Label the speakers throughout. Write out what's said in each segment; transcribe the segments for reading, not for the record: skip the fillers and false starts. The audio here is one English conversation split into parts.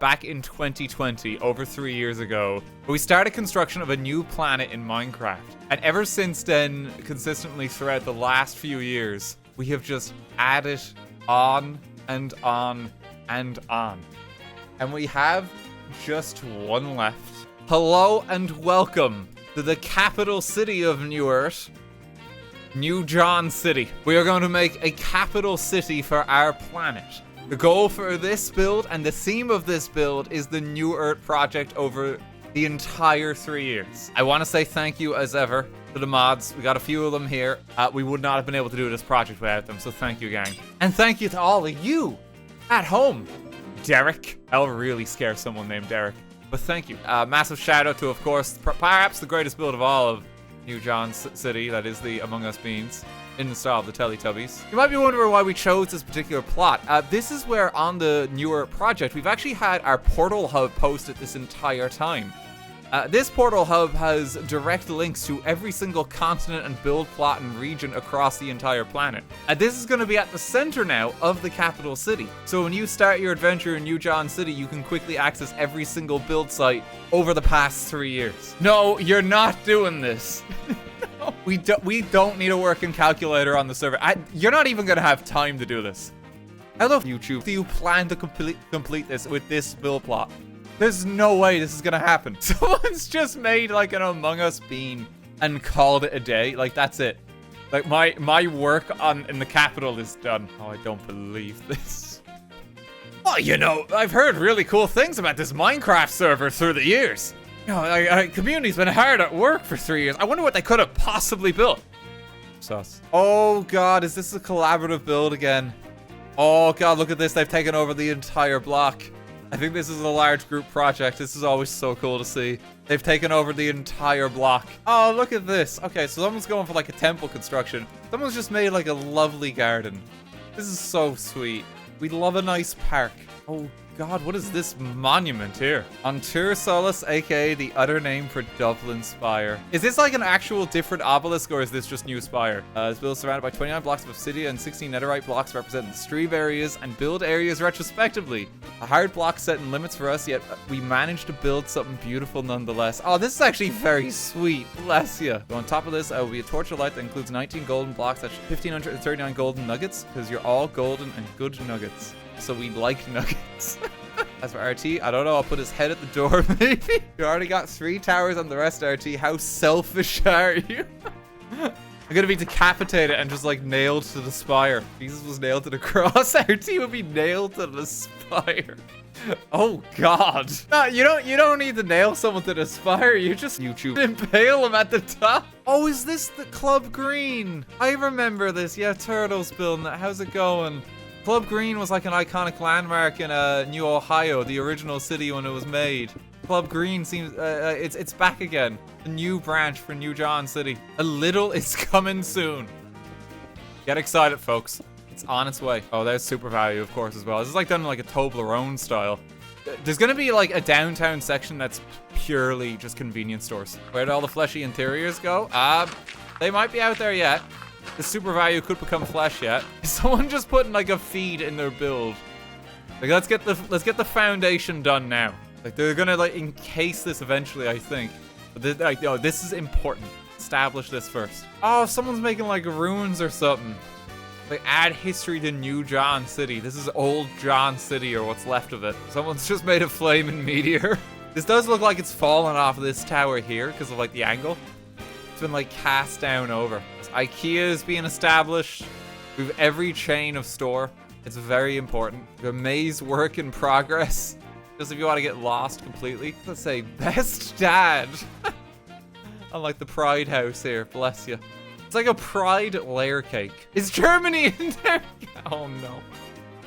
Speaker 1: back in 2020, over 3 years ago, we started construction of a new planet in Minecraft. And ever since then, consistently throughout the last few years, we have just added on and on and on. And we have just one left. Hello and welcome to the capital city of New Earth, New John City. We are going to make a capital city for our planet. The goal for this build and the theme of this build is the New Earth project over the entire 3 years. I want to say thank you as ever to the mods. We got a few of them here. We would not have been able to do this project without them, so thank you, gang. And thank you to all of you at home. Derek. I'll really scare someone named Derek. But thank you. Massive shout out to, of course, perhaps the greatest build of all of New John City, that is the Among Us beans, in the style of the Teletubbies. You might be wondering why we chose this particular plot. This is where on the New Earth project, we've actually had our portal hub posted this entire time. This portal hub has direct links to every single continent and build plot and region across the entire planet. This is going to be at the center now of the capital city. So when you start your adventure in New John City, you can quickly access every single build site over the past 3 years. No, you're not doing this. We don't need a working calculator on the server. You're not even going to have time to do this. Hello, YouTube. Do you plan to complete this with this build plot? There's no way this is gonna happen. Someone's just made like an Among Us bean and called it a day. Like, that's it. Like, my work in the capital is done. Oh, I don't believe this. Well, you know, I've heard really cool things about this Minecraft server through the years. You know, community's been hard at work for 3 years. I wonder what they could have possibly built. Sus. Oh god, is this a collaborative build again? Oh god, look at this. They've taken over the entire block. I think this is a large group project. This is always so cool to see. They've taken over the entire block. Oh, look at this. Okay, so someone's going for like a temple construction. Someone's just made like a lovely garden. This is so sweet. We love a nice park. Oh god, what is this monument here? Ontur Solus, aka the other name for Dublin Spire. Is this like an actual different obelisk, or is this just new spire? This build is surrounded by 29 blocks of obsidian and 16 netherite blocks representing the stream areas and build areas retrospectively. A hard block set in limits for us, yet we managed to build something beautiful nonetheless. Oh, this is actually very sweet. Bless you. So on top of this, will be a torch of light that includes 19 golden blocks. That's 1,539 golden nuggets, because you're all golden and good nuggets. So we like nuggets. As for RT, I don't know. I'll put his head at the door, maybe. You already got 3 towers on the rest, RT. How selfish are you? I'm gonna be decapitated and just like nailed to the spire. Jesus was nailed to the cross. RT would be nailed to the spire. Oh god. No, you don't need to nail someone to the spire. You just impale him at the top. Oh, is this the Club Green? I remember this. Yeah, Turtle's building it. How's it going? Club Green was like an iconic landmark in New Ohio, the original city when it was made. Club Green seems, it's back again. A new branch for New John City. A little is coming soon. Get excited, folks. It's on its way. Oh, there's Super Value, of course, as well. This is like done in like a Toblerone style. There's gonna be like a downtown section that's purely just convenience stores. Where'd all the Fleshy interiors go? They might be out there yet. The Super Value could become flesh yet. Is someone just putting like a feed in their build? Like, let's get the foundation done now. Like, they're gonna like encase this eventually, I think. But like, no, this is important. Establish this first. Oh, someone's making like ruins or something. Like, add history to New John City. This is old John City, or what's left of it. Someone's just made a flaming meteor. This does look like it's fallen off of this tower here because of like the angle. It's been like cast down over. IKEA is being established. We have every chain of store. It's very important. The maze work in progress. Just if you want to get lost completely. Let's say best dad. Unlike the Pride house here. Bless you. It's like a Pride layer cake. Is Germany in there? Oh no.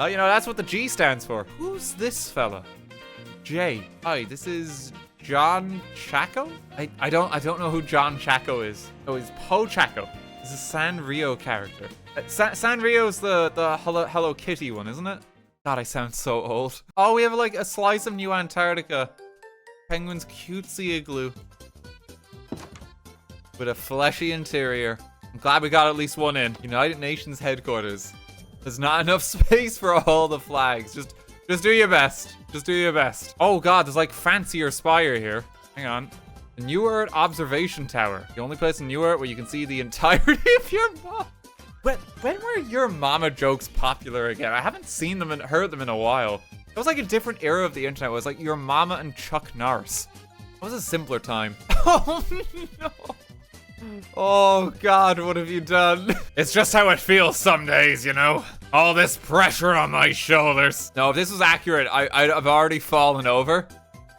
Speaker 1: Oh, you know, that's what the G stands for. Who's this fella? J. Hi, this is John Chaco? I don't know who John Chaco is. Oh, he's Po Chaco. This is Sanrio character. Sanrio's the Hello Kitty one, isn't it? God, I sound so old. Oh, we have like a slice of New Antarctica. Penguin's cutesy igloo. With a fleshy interior. I'm glad we got at least one in. United Nations headquarters. There's not enough space for all the flags. Just Just do your best. Just do your best. Oh god, there's like fancier spire here. Hang on. The New Earth Observation Tower. The only place in New Earth where you can see the entirety of your mom. When were your mama jokes popular again? I haven't seen them and heard them in a while. It was like a different era of the internet. It was like your mama and Chuck Norris. It was a simpler time. Oh no. Oh god, what have you done? It's just how it feels some days, you know? All this pressure on my shoulders. No, if this was accurate, I'd have already fallen over.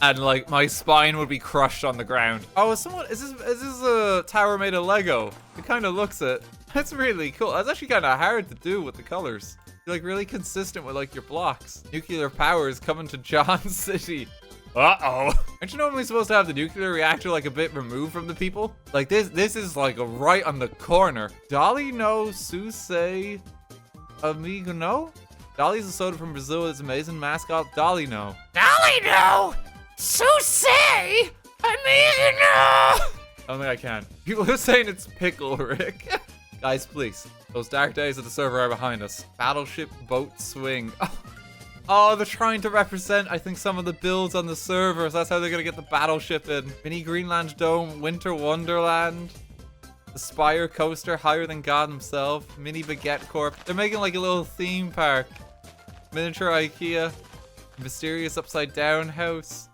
Speaker 1: And like my spine would be crushed on the ground. Oh, is this a tower made of Lego? It kind of looks it. That's really cool. That's actually kind of hard to do with the colors. You're like really consistent with like your blocks. Nuclear power is coming to John City. Uh-oh. Aren't you normally supposed to have the nuclear reactor like a bit removed from the people? Like this is like right on the corner. Dolly no Suse Amigo no? Dolly's a soda from Brazil with its amazing mascot, Dolly no. Dolly no! Suse Amigo no! I don't think I can. People are saying it's Pickle Rick. Guys, please. Those dark days of the server are behind us. Battleship boat swing. Oh, they're trying to represent, I think, some of the builds on the servers. That's how they're gonna get the battleship in. Mini Greenland Dome, Winter Wonderland. The Spire Coaster, higher than God himself. Mini Baguette Corp. They're making like a little theme park. Miniature IKEA. Mysterious Upside Down House.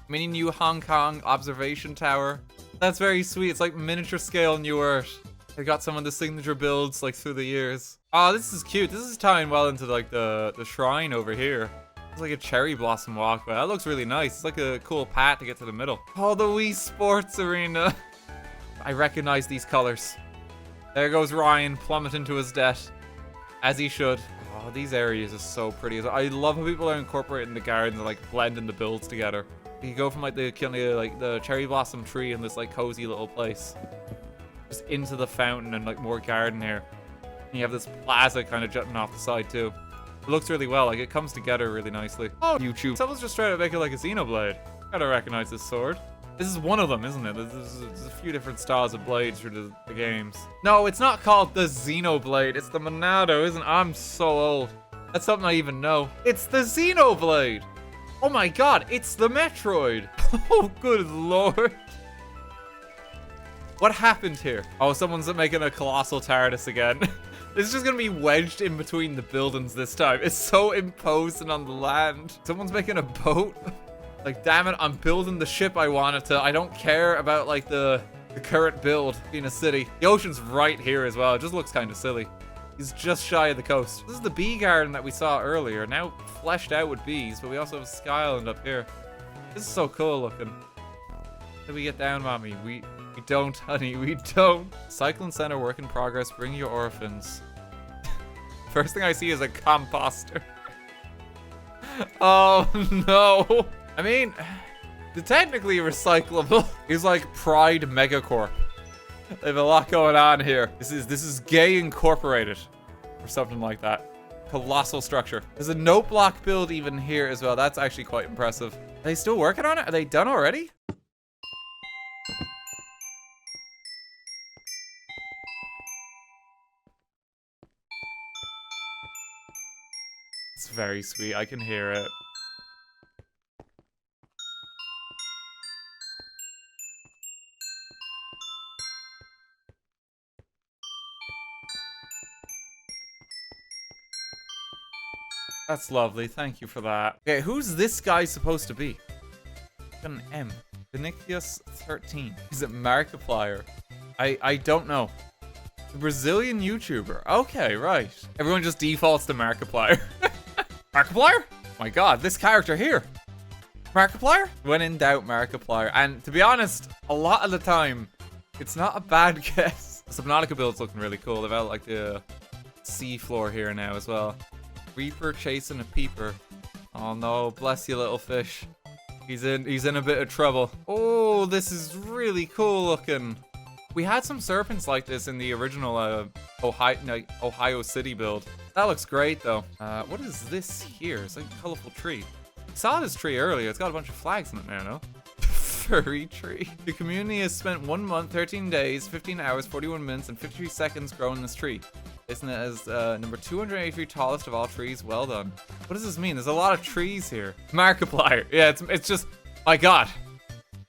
Speaker 1: Mini New Hong Kong Observation Tower. That's very sweet. It's like miniature scale New Earth. They got some of the signature builds like through the years. Oh, this is cute. This is tying well into like the shrine over here. It's like a cherry blossom walkway. That looks really nice. It's like a cool path to get to the middle. Oh, the Wii Sports Arena. I recognize these colors. There goes Ryan plummeting to his death. As he should. Oh, these areas are so pretty. I love how people are incorporating the gardens and like blending the builds together. You go from like the cherry blossom tree in this like cozy little place. Just into the fountain and like more garden here. And you have this plaza kind of jutting off the side too. It looks really well, like it comes together really nicely. Oh, YouTube. Someone's just trying to make it like a Xenoblade. Gotta recognize this sword. This is one of them, isn't it? There's a few different styles of blades through the games. No, it's not called the Xenoblade. It's the Monado, isn't it? I'm so old. That's something I even know. It's the Xenoblade. Oh my god, it's the Metroid. Oh, good lord. What happened here? Oh, someone's making a colossal TARDIS again. This is just gonna be wedged in between the buildings this time. It's so imposing on the land. Someone's making a boat. Like, damn it, I'm building the ship I wanted to. I don't care about like the current build being a city. The ocean's right here as well. It just looks kind of silly. He's just shy of the coast. This is the bee garden that we saw earlier, now fleshed out with bees, but we also have Sky Island up here. This is so cool looking. Did we get down, mommy? We don't, honey, we don't. Cyclone Center, work in progress, bring your orphans. First thing I see is a composter. Oh no. I mean, they're technically recyclable. He's like Pride Megacorp. They have a lot going on here. This is gay incorporated or something like that. Colossal structure. There's a note block build even here as well. That's actually quite impressive. Are they still working on it? Are they done already? It's very sweet. I can hear it. That's lovely. Thank you for that. Okay, who's this guy supposed to be? Got an M. Obnoxious 13. Is it Markiplier? I don't know. The Brazilian YouTuber. Okay, right. Everyone just defaults to Markiplier. Markiplier? My god, this character here. Markiplier? When in doubt, Markiplier. And to be honest, a lot of the time, it's not a bad guess. The Subnautica build's looking really cool. They've got like the sea floor here now as well. Reaper chasing a peeper. Oh no, bless you, little fish. He's in a bit of trouble. Oh, this is really cool looking. We had some serpents like this in the original Ohio City build. That looks great though. What is this here? It's like a colorful tree. I saw this tree earlier. It's got a bunch of flags in it now, no? Furry tree. The community has spent 1 month, 13 days, 15 hours, 41 minutes, and 53 seconds growing this tree. Isn't it as number 283 tallest of all trees? Well done. What does this mean? There's a lot of trees here. Markiplier. Yeah, it's just, my God.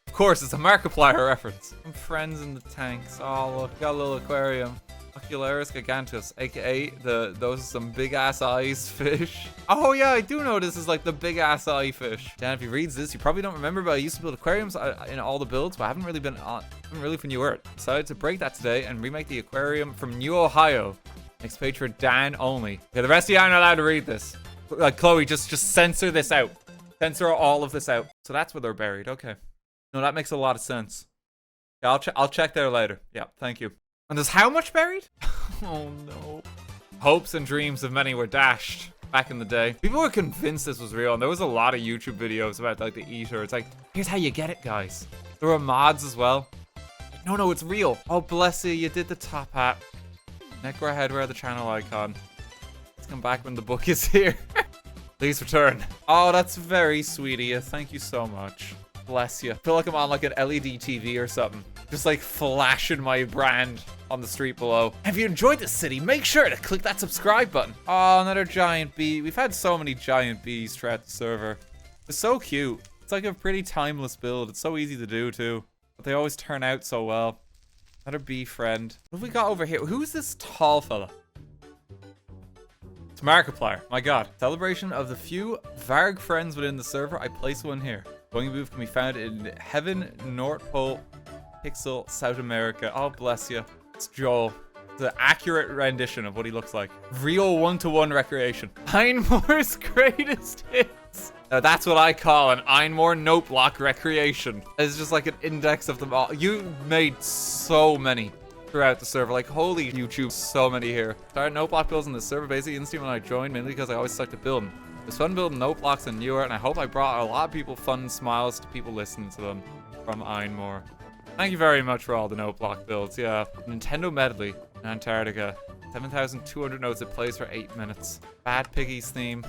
Speaker 1: Of course, it's a Markiplier reference. Some friends in the tanks. Oh, look, got a little aquarium. Ocularis gigantus, aka those are some big ass eyes fish. Oh yeah, I do know this is like the big ass eye fish. Dan, if you reads this, you probably don't remember, but I used to build aquariums in all the builds, but I haven't really for New Earth. Decided to break that today and remake the aquarium from New Ohio. Next page for Dan only. Okay, the rest of you aren't allowed to read this. Like Chloe, just censor this out. Censor all of this out. So that's where they're buried. Okay. No, that makes a lot of sense. Yeah, I'll check there later. Yeah, thank you. And there's how much buried? Oh no. Hopes and dreams of many were dashed back in the day. People were convinced this was real, and there was a lot of YouTube videos about like the Eater. It's like, here's how you get it, guys. There were mods as well. No, it's real. Oh, bless you, you did the top hat. Neckwear, headwear, the channel icon. Let's come back when the book is here. Please return. Oh, that's very sweet of you. Thank you so much. Bless you. I feel like I'm on like an LED TV or something. Just like flashing my brand on the street below. If you enjoyed this city, make sure to click that subscribe button. Oh, another giant bee. We've had so many giant bees throughout the server. It's so cute. It's like a pretty timeless build. It's so easy to do too. But they always turn out so well. Another bee friend. What have we got over here? Who's this tall fella? It's Markiplier. My God. Celebration of the few Varg friends within the server. I place one here. Going booth can be found in Heaven, North Pole, Pixel, South America. Oh, bless you. It's Joel. It's an accurate rendition of what he looks like. Real one-to-one recreation. Einmore's greatest hits. Now that's what I call an Einmore note block recreation. It's just like an index of them all. You made so many throughout the server. Like, holy YouTube, so many here. Started note block builds in the server basically instantly when I joined, mainly because I always stuck to building. It was fun building note blocks in New York, and I hope I brought a lot of people fun smiles to people listening to them from Einmore. Thank you very much for all the note block builds. Yeah, Nintendo Medley in Antarctica. 7,200 notes it plays for 8 minutes. Bad Piggies theme.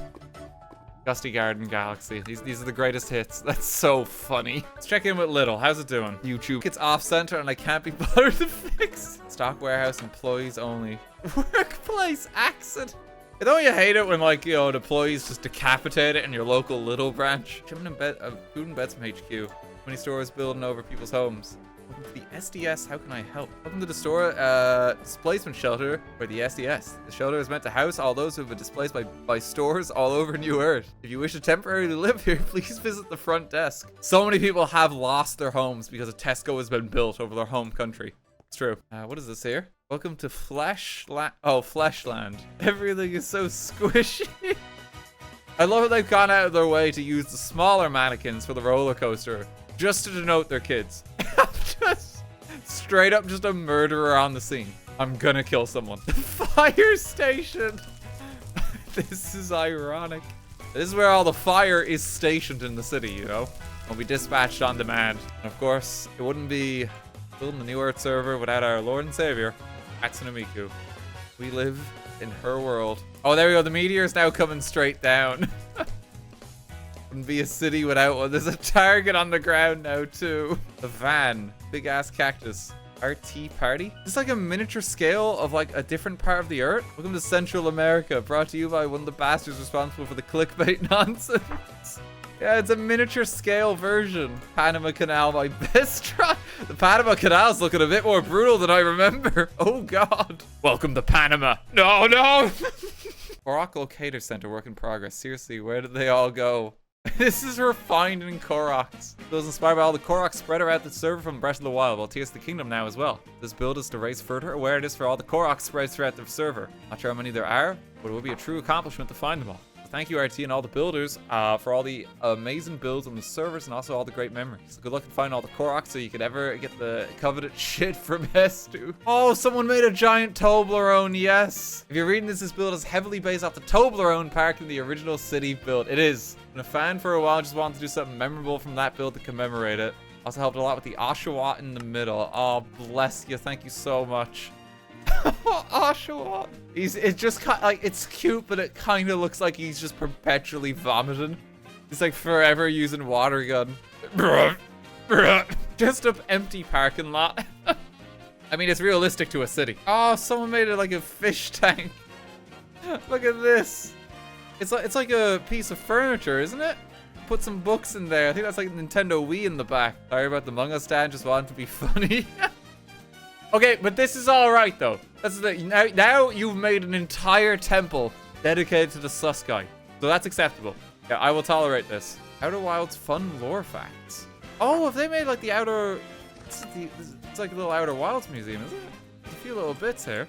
Speaker 1: Gusty Garden Galaxy. These are the greatest hits. That's so funny. Let's check in with Little. How's it doing? YouTube. It's off center and I can't be bothered to fix. Stock warehouse employees only. Workplace accident. Don't you hate it when, like, you know, the employees just decapitate it in your local Little branch? Food and beds from HQ. Many stores building over people's homes. Welcome to the SDS. How can I help? Welcome to the store displacement shelter for the SDS. The shelter is meant to house all those who have been displaced by stores all over New Earth. If you wish to temporarily live here, please visit the front desk. So many people have lost their homes because a Tesco has been built over their home country. It's true. What is this here? Welcome to Fleshland. Oh, Fleshland. Everything is so squishy. I love how they've gone out of their way to use the smaller mannequins for the roller coaster just to denote their kids. Just straight up just a murderer on the scene. I'm gonna kill someone. The fire station. This is ironic. This is where all the fire is stationed in the city, you know? Will be dispatched on demand. And of course, it wouldn't be building the New Earth server without our Lord and Savior, Hatsune Miku. We live in her world. Oh, there we go. The meteor's now coming straight down. Wouldn't be a city without one. There's a target on the ground now, too. The van. Big ass cactus. RT party? It's like a miniature scale of like a different part of the earth. Welcome to Central America. Brought to you by one of the bastards responsible for the clickbait nonsense. Yeah, it's a miniature scale version. Panama Canal, my best try. The Panama Canal's looking a bit more brutal than I remember. Oh, God. Welcome to Panama. No, no. Korok Locator Center, work in progress. Seriously, where did they all go? This is refined in Koroks. It was inspired by all the Koroks spread around the server from Breath of the Wild, while Tears of the Kingdom now as well. This build is to raise further awareness for all the Koroks spread throughout the server. Not sure how many there are, but it will be a true accomplishment to find them all. Thank you, RT, and all the builders for all the amazing builds on the servers and also all the great memories. So good luck in finding all the Koroks so you could ever get the coveted shit from Hestu. Oh, someone made a giant Toblerone, yes. If you're reading this build is heavily based off the Toblerone park in the original city build. It is. Been a fan for a while, just wanted to do something memorable from that build to commemorate it. Also helped a lot with the Oshawott in the middle. Oh, bless you. Thank you so much. Oshawott. It's just kind like, it's cute, but it kind of looks like he's just perpetually vomiting. He's like forever using water gun. Just an empty parking lot. I mean, it's realistic to a city. Oh, someone made it like a fish tank. Look at this. It's like a piece of furniture, isn't it? Put some books in there. I think that's like Nintendo Wii in the back. Sorry about the Among Us stand, just wanted to be funny. Okay, but this is all right though. That's the now you've made an entire temple dedicated to the sus guy, so that's acceptable. Yeah, I will tolerate this. Outer Wilds fun lore facts. Oh, if they made like the outer, it's like a little Outer Wilds museum, isn't it? There's a few little bits here.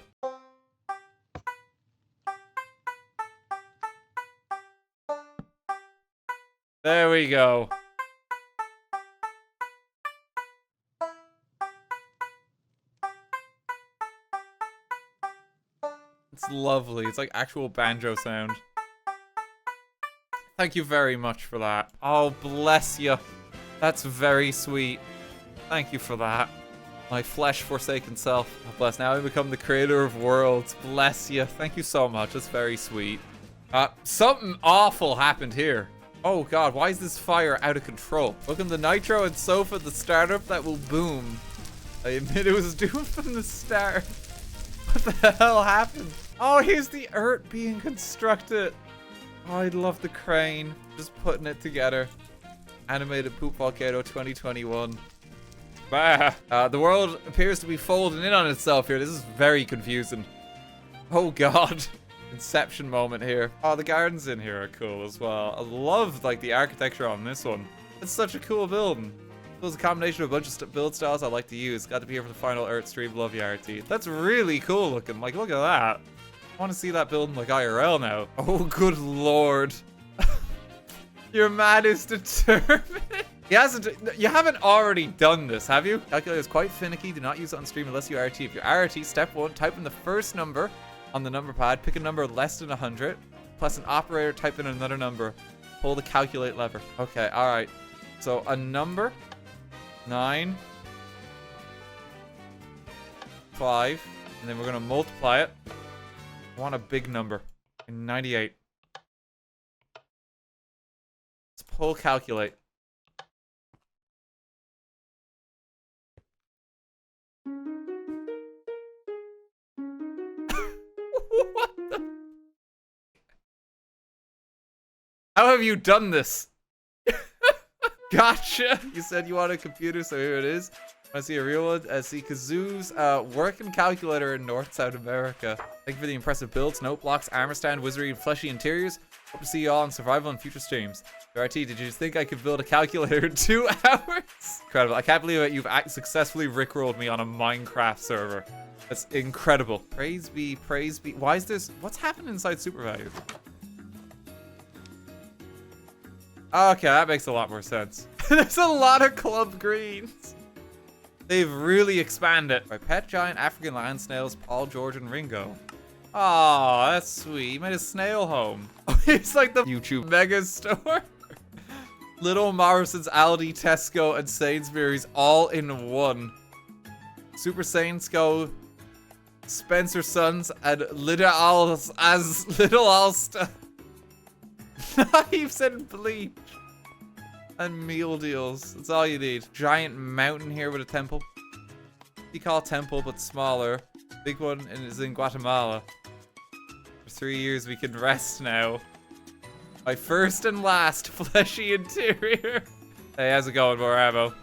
Speaker 1: There we go. It's lovely. It's like actual banjo sound. Thank you very much for that. Oh, bless you. That's very sweet. Thank you for that. My flesh forsaken self. Oh, bless. Now I become the creator of worlds. Bless you. Thank you so much. That's very sweet. Something awful happened here. Oh god, why is this fire out of control? Welcome to Nitro and Sofa, the startup that will boom. I admit it was doomed from the start. What the hell happened? Oh, here's the Earth being constructed. Oh, I love the crane. Just putting it together. Animated Poop Volcano 2021. Bah. The world appears to be folding in on itself here. This is very confusing. Oh god. Inception moment here. Oh, the gardens in here are cool as well. I love like the architecture on this one. It's such a cool building. It was a combination of a bunch of build styles I like to use. Got to be here for the final Earth stream. Love you, RT. That's really cool looking. Like, look at that. I want to see that building like IRL now. Oh, good lord. Your man is determined. You haven't already done this, have you? Calculator is quite finicky. Do not use it on stream unless you RT. If you're RT, step 1, type in the first number on the number pad, pick a number less than 100, plus an operator, type in another number, pull the calculate lever. Okay, all right. So a number, 9, 5, and then we're gonna multiply it. I want a big number, 98. Let's pull calculate. What the? How have you done this? Gotcha. You said you want a computer, so here it is. Want to see a real one? See Kazoo's working calculator in North South America. Thank you for the impressive builds, note blocks, armor stand, wizardry, and fleshy interiors. Hope to see you all on survival and future streams. RT, did you think I could build a calculator in 2 hours? Incredible. I can't believe that you've successfully rickrolled me on a Minecraft server. That's incredible. Praise be, praise be. Why is this? What's happened inside Super Value? Okay, that makes a lot more sense. There's a lot of club greens. They've really expanded. My pet giant African land snails, Paul, George, and Ringo. Aw, that's sweet. You made a snail home. It's like the YouTube mega store. Little Morrison's, Aldi, Tesco, and Sainsbury's all in one. Super Saints Go, Spencer Sons, and Little Ulster. Knives and bleach. And meal deals. That's all you need. Giant mountain here with a temple. You call temple, but smaller. Big one is in Guatemala. For 3 years we can rest now. My first and last fleshy interior. Hey, how's it going, Moramo?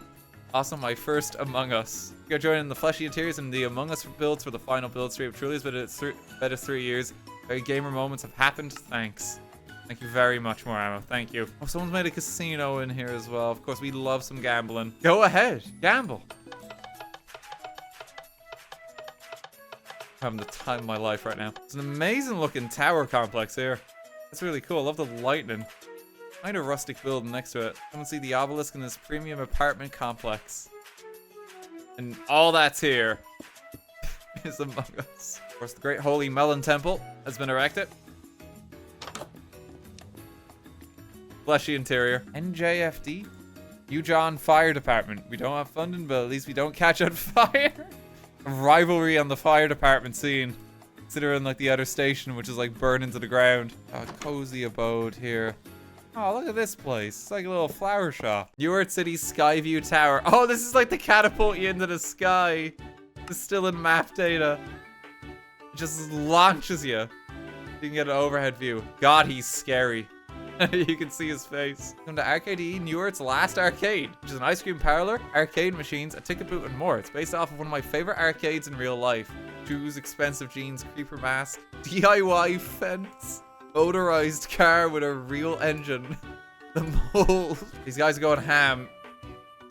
Speaker 1: Also, my first Among Us. You're joining the fleshy interiors and the Among Us builds for the final build stream. Truly has been better 3 years. Very gamer moments have happened. Thanks. Thank you very much, Moramo. Thank you. Oh, someone's made a casino in here as well. Of course, we love some gambling. Go ahead. Gamble. I'm having the time of my life right now. It's an amazing looking tower complex here. That's really cool. I love the lightning. Kind of rustic building next to it. Come and see the obelisk in this premium apartment complex. And all that's here is Among Us. Of course, the Great Holy Melon Temple has been erected. Fleshy interior. NJFD. Ujon Fire Department. We don't have funding, but at least we don't catch on fire. A rivalry on the fire department scene. Considering like the other station, which is like burning to the ground. Oh, cozy abode here. Oh, look at this place. It's like a little flower shop. Newark City Skyview Tower. Oh, this is like the catapult you into the sky. It's still in map data. It just launches you. You can get an overhead view. God, he's scary. You can see his face. Welcome to Arcade Newart's last arcade, which is an ice cream parlor, arcade machines, a ticket booth, and more. It's based off of one of my favorite arcades in real life. Shoes, expensive jeans, creeper mask, DIY fence, motorized car with a real engine. The mold. These guys are going ham.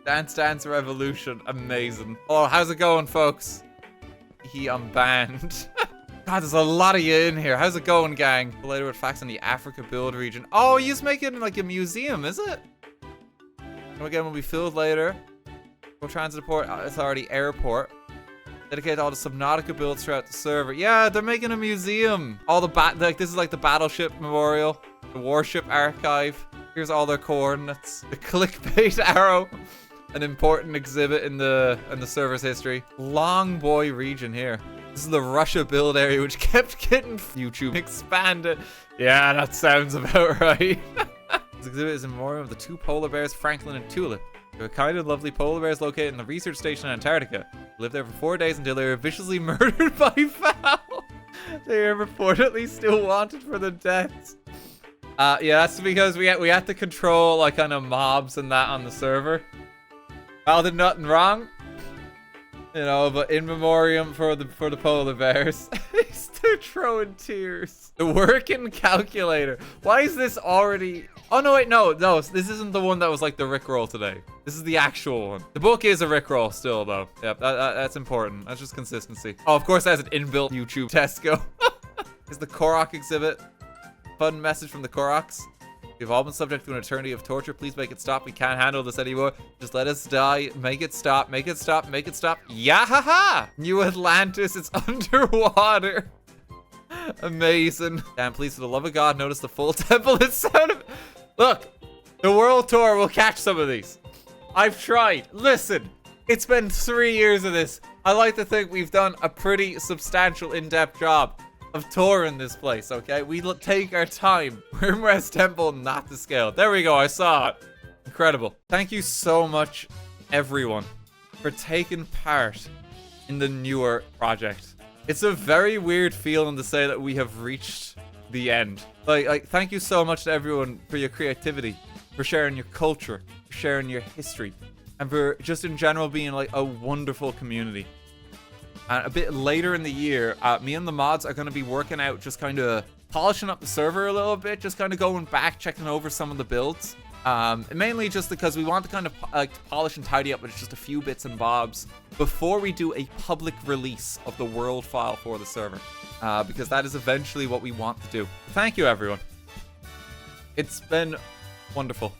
Speaker 1: Dance Dance Revolution. Amazing. Oh, how's it going, folks? He unbanned. God, there's a lot of you in here. How's it going, gang? Later with facts on the Africa build region. Oh, you just make it like a museum, is it? And again, will be filled later. Transit Authority Airport. Dedicate all the Subnautica builds throughout the server. Yeah, they're making a museum. All the like this is like the battleship memorial, the warship archive. Here's all their coordinates. The clickbait arrow, an important exhibit in the server's history. Long Boy region here. This is the Russia build area, which kept getting YouTube expanded. Yeah, that sounds about right. This exhibit is in memoriam of the 2 polar bears, Franklin and Tulip. They were kind of lovely polar bears located in the research station in Antarctica. They lived there for 4 days until they were viciously murdered by fowl. They are reportedly still wanted for the deaths. Yeah, that's because we had to control like kind of mobs and that on the server. Fowl did nothing wrong. You know, but in memoriam for the polar bears. They're throwing tears. The working calculator. Why is this already... Oh, no, wait, no, this isn't the one that was like the Rickroll today. This is the actual one. The book is a Rickroll still, though. Yep, that's important. That's just consistency. Oh, of course, it has an inbuilt YouTube Tesco. Is the Korok exhibit. Fun message from the Koroks. We've all been subject to an eternity of torture. Please make it stop. We can't handle this anymore. Just let us die. Make it stop. Make it stop. Make it stop. Yahaha! New Atlantis. It's underwater. Amazing. Damn, please, for the love of God, notice the full temple inside of it. Look, the world tour will catch some of these. I've tried. Listen, it's been 3 years of this. I like to think we've done a pretty substantial in-depth job of touring this place, okay? We take our time. We're in West Temple, not to scale. There we go, I saw it. Incredible. Thank you so much, everyone, for taking part in the newer project. It's a very weird feeling to say that we have reached the end. Like, thank you so much to everyone for your creativity, for sharing your culture, for sharing your history, and for just in general being like a wonderful community. And a bit later in the year, me and the mods are going to be working out, just kind of polishing up the server a little bit, just kind of going back, checking over some of the builds. Mainly just because we want to kind of polish and tidy up with just a few bits and bobs before we do a public release of the world file for the server. Because that is eventually what we want to do. Thank you, everyone. It's been wonderful.